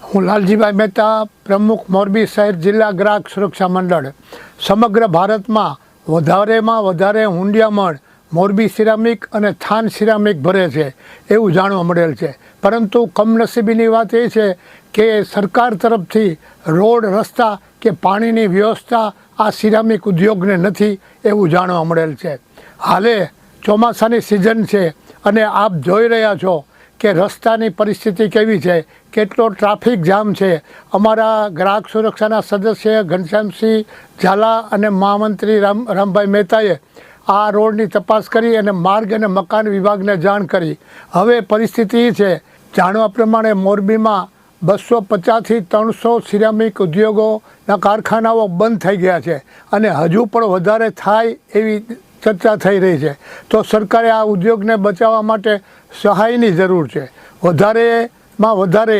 હું લાલજીભાઈ મહેતા, પ્રમુખ મોરબી શહેર જિલ્લા ગ્રાહક સુરક્ષા મંડળ. સમગ્ર ભારતમાં વધારેમાં વધારે હુંડિયામણ મોરબી સિરામિક અને થાન સિરામિક ભરે છે એવું જાણવા મળેલ છે. પરંતુ કમનસીબીની વાત એ છે કે સરકાર તરફથી રોડ, રસ્તા કે પાણીની વ્યવસ્થા આ સિરામિક ઉદ્યોગને નથી એવું જાણવા મળેલ છે. હાલે ચોમાસાની સિઝન છે અને આપ જોઈ રહ્યા છો કે રસ્તાની પરિસ્થિતિ કેવી છે, કેટલો ટ્રાફિક જામ છે. અમારા ગ્રાહક સુરક્ષાના સદસ્ય ઘનશ્યામસિંહ ઝાલા અને મહામંત્રી રામભાઈ મહેતાએ આ રોડની તપાસ કરી અને માર્ગ અને મકાન વિભાગને જાણ કરી. હવે પરિસ્થિતિ એ છે, જાણવા પ્રમાણે મોરબીમાં 250થી 300 સિરામિક ઉદ્યોગોના કારખાનાઓ બંધ થઈ ગયા છે અને હજુ પણ વધારે થાય એવી ચર્ચા થઈ રહી છે. તો સરકારે આ ઉદ્યોગને બચાવવા માટે સહાયની જરૂર છે. વધારેમાં વધારે